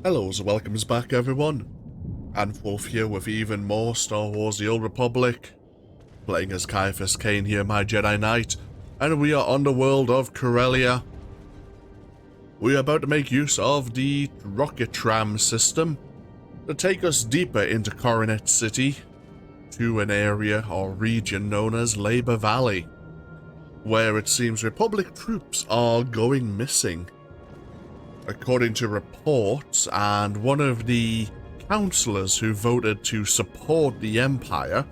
Hello and welcomes back everyone, and Wolf here with even more Star Wars The Old Republic, playing as Ciaphas Cain here, my Jedi Knight, and we are on the world of Corellia. We are about to make use of the rocket tram system to take us deeper into Coronet City, to an area or region known as Labor Valley, where it seems Republic troops are going missing. According to reports, and one of the councillors who voted to support the Empire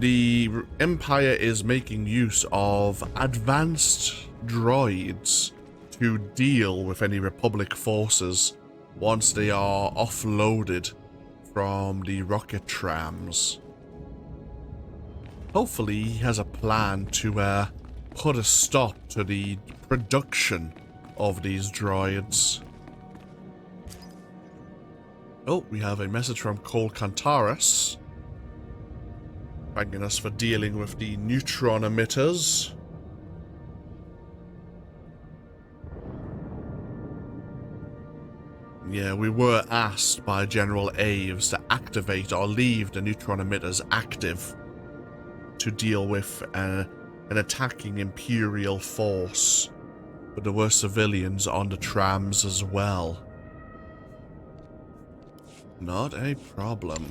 is making use of advanced droids to deal with any Republic forces once they are offloaded from the rocket trams. Hopefully he has a plan to put a stop to the production of these droids. Oh, we have a message from Cole Cantaris, thanking us for dealing with the neutron emitters. Yeah, we were asked by General Aves to activate or leave the neutron emitters active to deal with an attacking Imperial force. But there were civilians on the trams as well. Not a problem.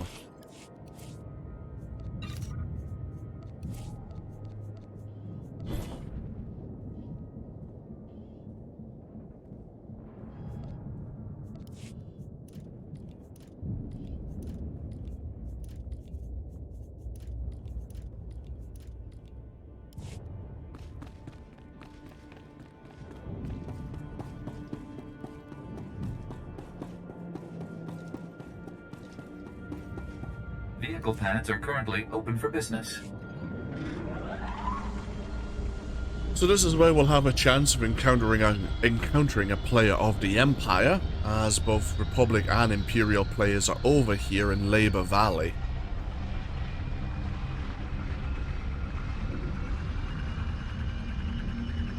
Vehicle pads are currently open for business. So this is where we'll have a chance of encountering a player of the Empire, as both Republic and Imperial players are over here in Labor Valley.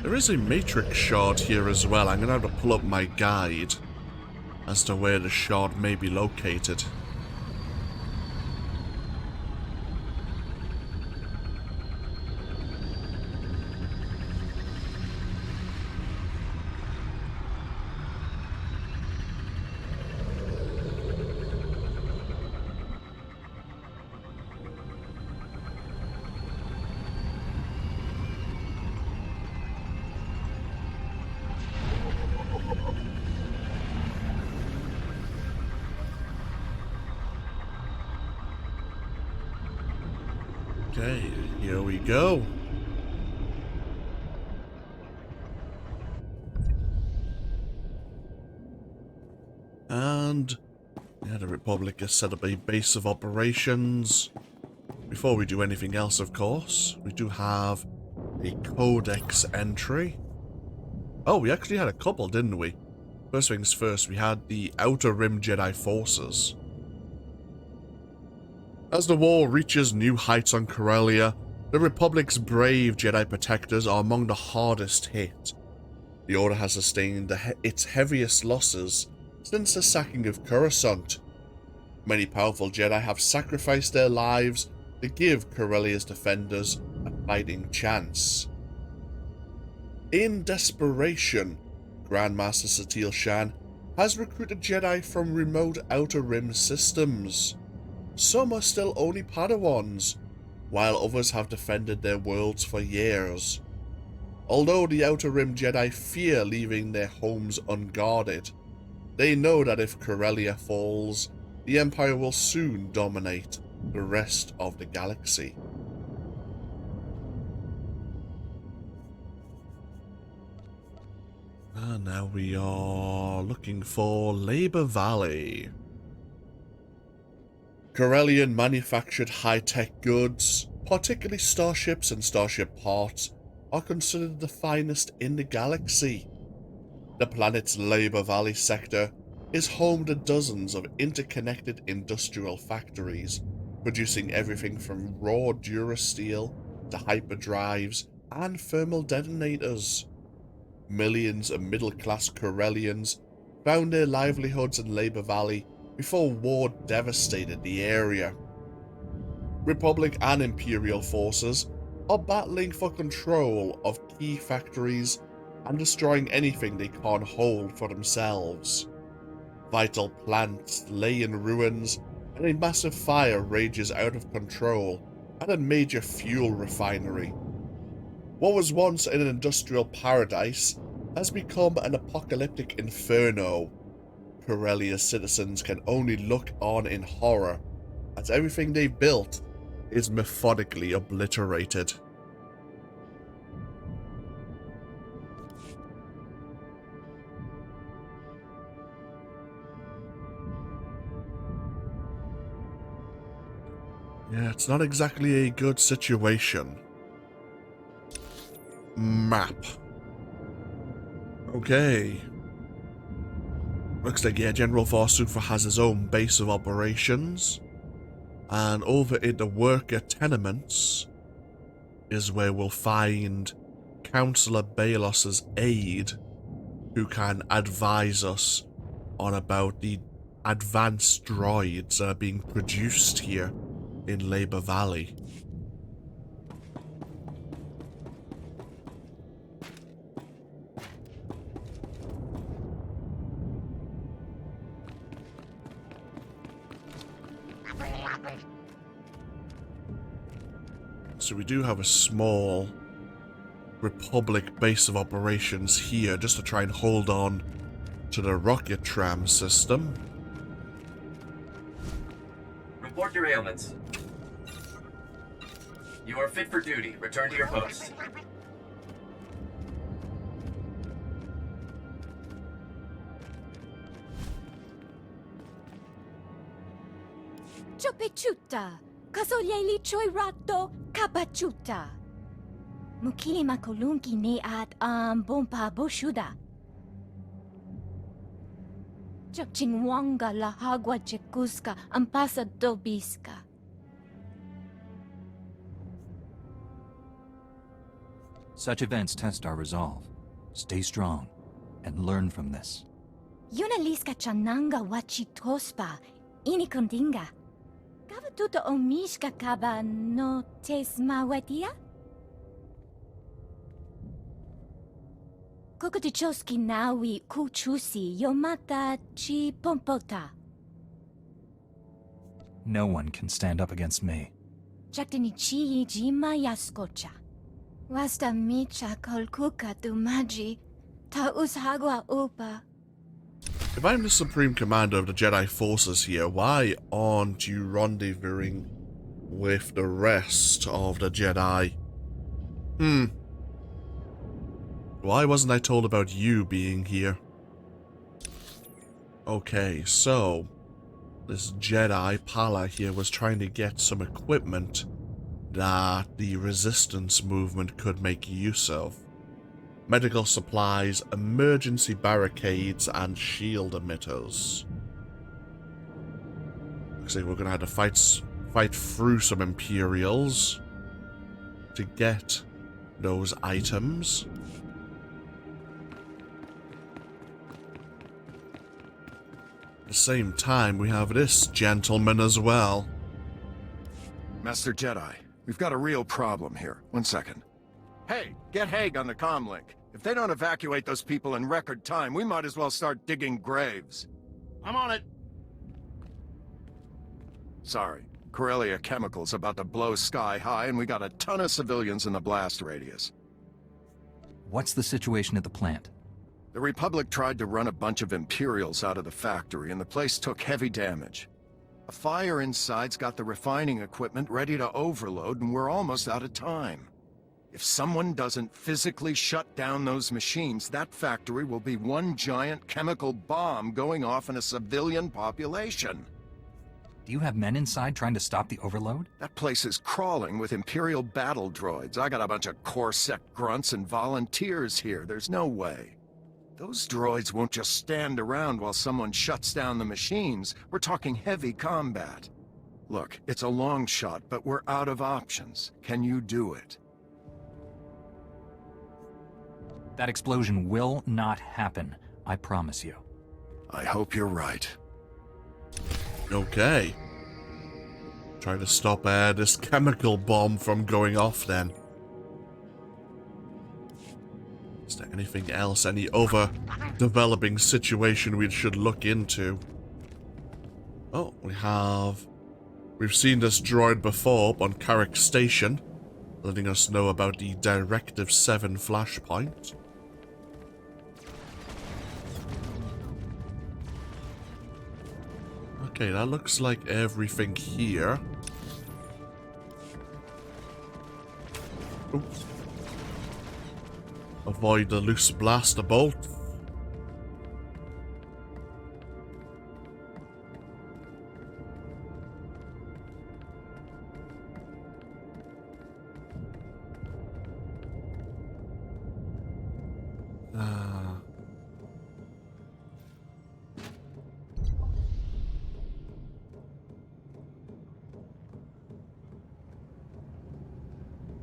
There is a matrix shard here as well. I'm going to have to pull up my guide as to where the shard may be located. Okay, here we go. And yeah, the Republic has set up a base of operations. Before we do anything else, of course, we do have a codex entry. Oh, we actually had a couple, didn't we? First things first, we had the Outer Rim Jedi forces. As the war reaches new heights on Corellia, the Republic's brave Jedi protectors are among the hardest hit. The Order has sustained its heaviest losses since the sacking of Coruscant. Many powerful Jedi have sacrificed their lives to give Corellia's defenders a fighting chance. In desperation, Grandmaster Satele Shan has recruited Jedi from remote Outer Rim systems. Some are still only Padawans, while others have defended their worlds for years. Although the Outer Rim Jedi fear leaving their homes unguarded, they know that if Corellia falls, the Empire will soon dominate the rest of the galaxy. And now we are looking for Labor Valley. Corellian manufactured high-tech goods, particularly starships and starship parts, are considered the finest in the galaxy. The planet's Labor Valley sector is home to dozens of interconnected industrial factories, producing everything from raw durasteel to hyperdrives and thermal detonators. Millions of middle-class Corellians found their livelihoods in Labor Valley before war devastated the area. Republic and Imperial forces are battling for control of key factories and destroying anything they can't hold for themselves. Vital plants lay in ruins, and a massive fire rages out of control at a major fuel refinery. What was once an industrial paradise has become an apocalyptic inferno. Corellia's citizens can only look on in horror as everything they built is methodically obliterated. Yeah, it's not exactly a good situation. Map. Okay. Looks like, yeah, General Forsooth has his own base of operations. And over in the worker tenements is where we'll find Councillor Balos's aide, who can advise us on about the advanced droids that are being produced here in Labor Valley. So we do have a small Republic base of operations here just to try and hold on to the rocket tram system. Report derailments. You are fit for duty. Return to your post. Chopechuta, kasolyeli choirato kapachuta. Mukili makolunki ne at bompa boshuda. Chakchingwanga la hagwa chekuska ampasa dobiska. Such events test our resolve. Stay strong and learn from this. Yunaliska chananga wachitospa inikondinga. Kavatuto omishka kaba no tesmawatia? Kokotichoski nawi kuchusi yomata chi pompota. No one can stand up against me. Chaktanichi jima yaskocha. Wasta micha kolkuka tumaji ta ushagwa upa. If I'm the Supreme Commander of the Jedi forces here, why aren't you rendezvousing with the rest of the Jedi? Why wasn't I told about you being here? Okay, so this Jedi Pala here was trying to get some equipment that the resistance movement could make use of. Medical supplies, emergency barricades, and shield emitters. Looks like we're gonna have to fight through some Imperials to get those items. At the same time, we have this gentleman as well. Master Jedi, we've got a real problem here. 1 second. Hey, get Haig on the comlink. If they don't evacuate those people in record time, we might as well start digging graves. I'm on it. Sorry, Corellia Chemical's about to blow sky high and we got a ton of civilians in the blast radius. What's the situation at the plant? The Republic tried to run a bunch of Imperials out of the factory and the place took heavy damage. A fire inside's got the refining equipment ready to overload and we're almost out of time. If someone doesn't physically shut down those machines, that factory will be one giant chemical bomb going off in a civilian population. Do you have men inside trying to stop the overload? That place is crawling with Imperial battle droids. I got a bunch of Corpsec grunts and volunteers here. There's no way. Those droids won't just stand around while someone shuts down the machines. We're talking heavy combat. Look, it's a long shot, but we're out of options. Can you do it? That explosion will not happen, I promise you. I hope you're right. Okay. Try to stop this chemical bomb from going off then. Is there anything else? Any other developing situation we should look into? Oh, we've seen this droid before up on Carrick Station, letting us know about the Directive 7 flashpoint. Okay, that looks like everything here. Oops. Avoid the loose blaster bolt.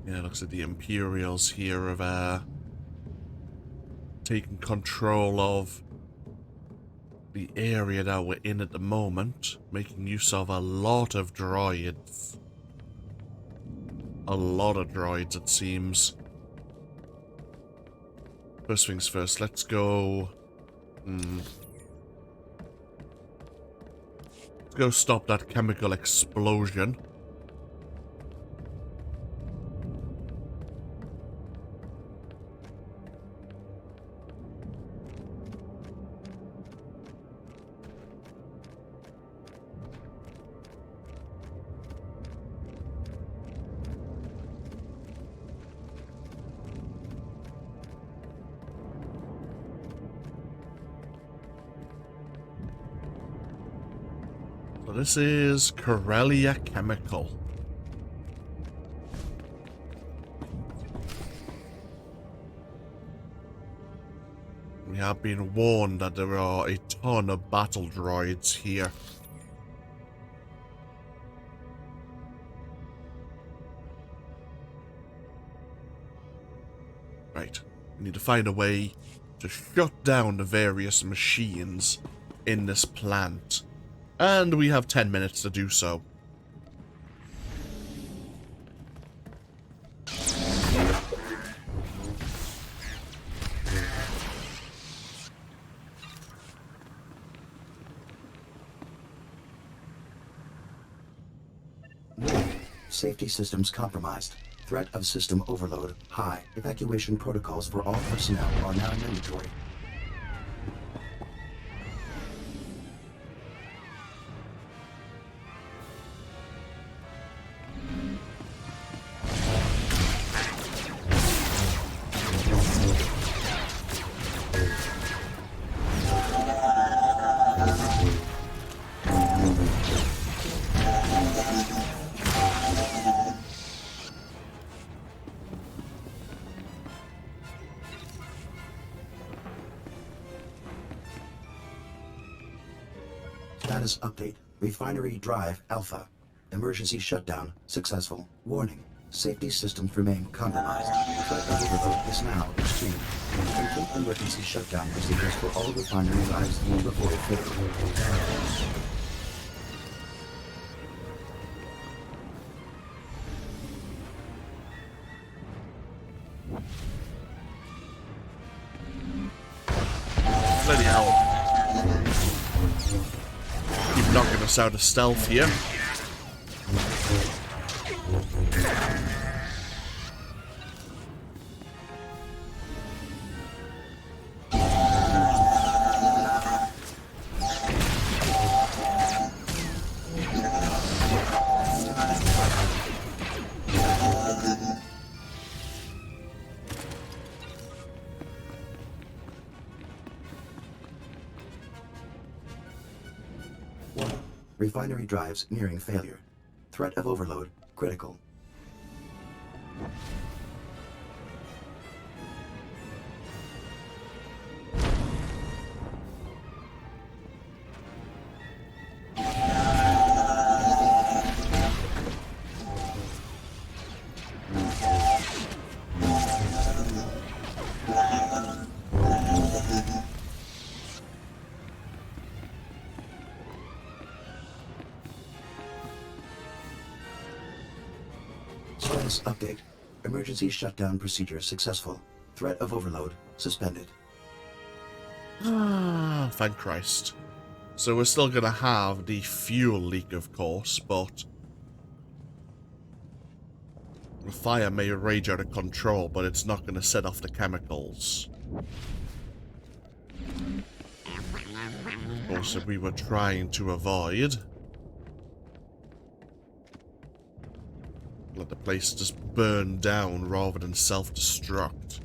Yeah, looks like the Imperials here have taken control of the area that we're in at the moment, making use of a lot of droids. A lot of droids, it seems. First things first, let's go... Let's go stop that chemical explosion. So this is Corellia Chemical. We have been warned that there are a ton of battle droids here. Right, we need to find a way to shut down the various machines in this plant. And we have 10 minutes to do so. Safety systems compromised. Threat of system overload high. Evacuation protocols for all personnel are now mandatory. Status update. Refinery Drive Alpha. Emergency shutdown successful. Warning. Safety systems remain compromised. Threat of overload is now extreme. Complete emergency shutdown procedures for all refinery drives before failure. Bloody hell. Keep knocking us out of stealth here. Refinery drives nearing failure. Threat of overload critical. Status update. Emergency shutdown procedure successful. Threat of overload suspended. Ah, thank Christ. So we're still gonna have the fuel leak, of course, but the fire may rage out of control, but it's not gonna set off the chemicals. Of course, that we were trying to avoid. Let the place just burn down rather than self-destruct.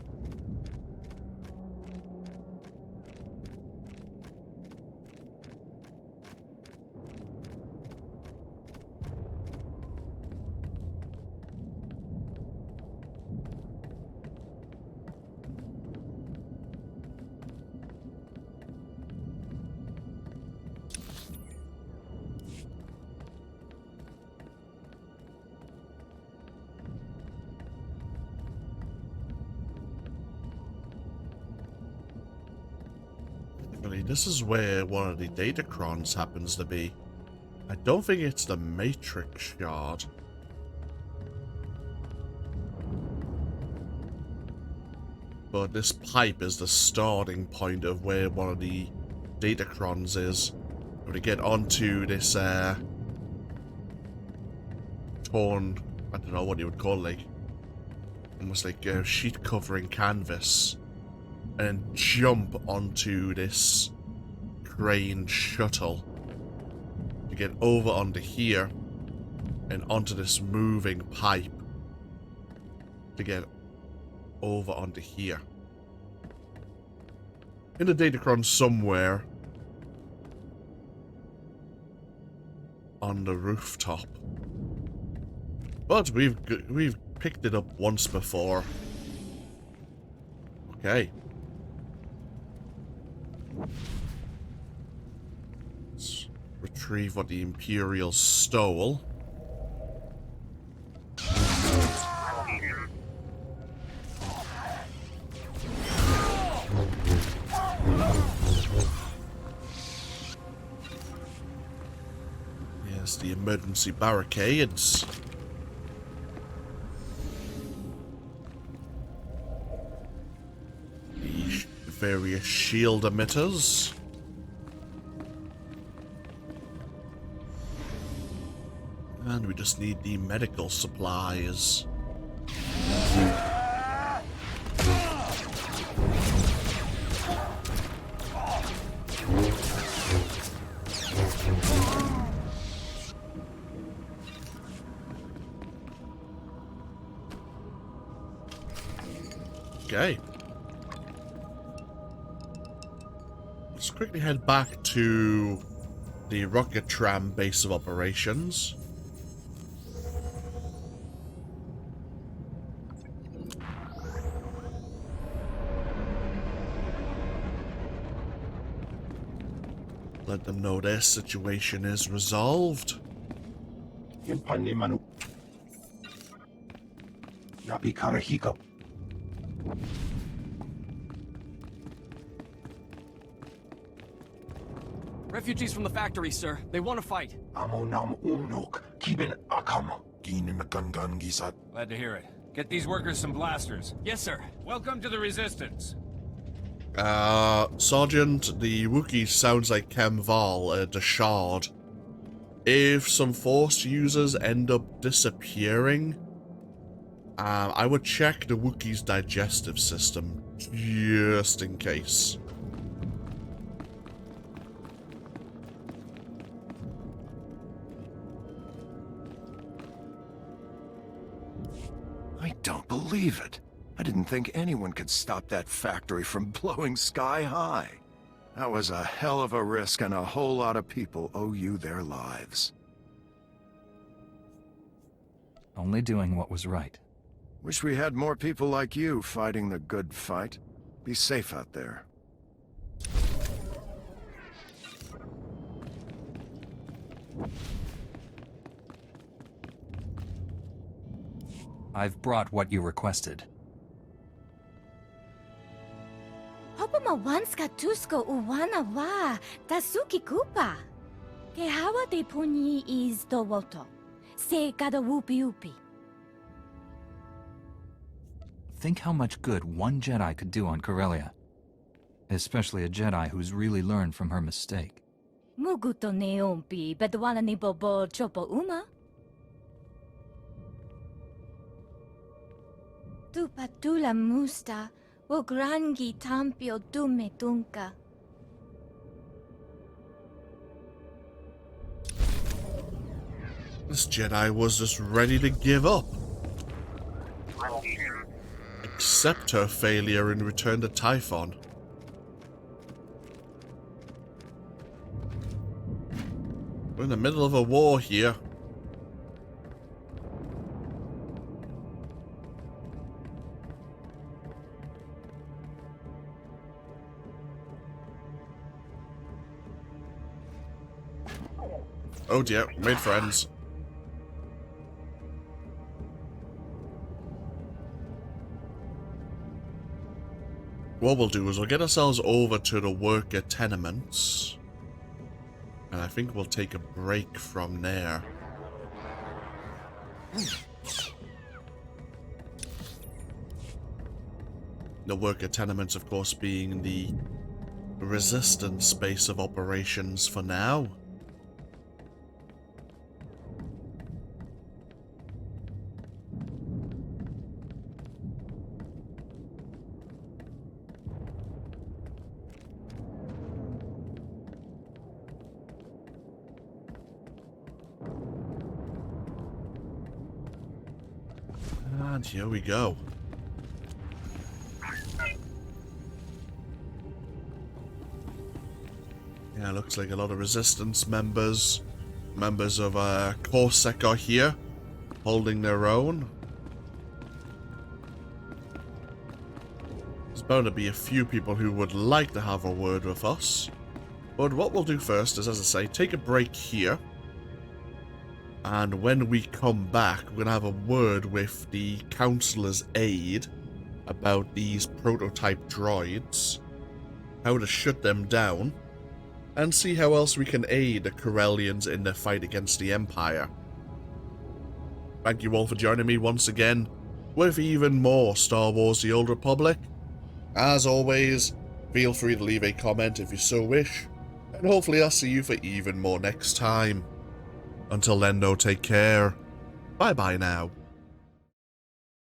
This is where one of the datacrons happens to be. I don't think it's the Matrix shard. But this pipe is the starting point of where one of the datacrons is. To get onto this torn, I don't know what you would call it, like almost like a sheet covering canvas, and jump onto this crane shuttle to get over onto here and onto this moving pipe to get over onto here. In the datacron somewhere on the rooftop. But we've picked it up once before. Okay. Let's retrieve what the Imperials stole. Yes, the emergency barricades. The various shield emitters. And we just need the medical supplies. Okay. Let's quickly head back to the rocket tram base of operations. Let them know their situation is resolved. Refugees from the factory, sir. They want to fight. Glad to hear it. Get these workers some blasters. Yes, sir. Welcome to the Resistance. Sergeant, the Wookiee sounds like Kemval, the Shard. If some Force users end up disappearing, I would check the Wookiee's digestive system, just in case. I don't believe it. I didn't think anyone could stop that factory from blowing sky high. That was a hell of a risk, and a whole lot of people owe you their lives. Only doing what was right. Wish we had more people like you fighting the good fight. Be safe out there. I've brought what you requested. Hopama wanska tusko uwana wa tasuki kupa. Ke hawa de puni is dowoto. Se kada wupi upi. Think how much good one Jedi could do on Corellia. Especially a Jedi who's really learned from her mistake. Muguto neompi, bedwala ni bobo chopo uma. Tu patula musta, wo grangi tampio dume dunka. This Jedi was just ready to give up. Accept her failure and return to Typhon. We're in the middle of a war here. Oh dear, made friends. What we'll do is we'll get ourselves over to the worker tenements. And I think we'll take a break from there. The worker tenements, of course, being the resistance base of operations for now. And here we go. Yeah, looks like a lot of resistance members of Coruscant are here, holding their own. There's bound to be a few people who would like to have a word with us. But what we'll do first is, as I say, take a break here. And when we come back, we're going to have a word with the Councillor's aide about these prototype droids, how to shut them down, and see how else we can aid the Corellians in their fight against the Empire. Thank you all for joining me once again with even more Star Wars The Old Republic. As always, feel free to leave a comment if you so wish, and hopefully I'll see you for even more next time. Until then though, take care. Bye bye now.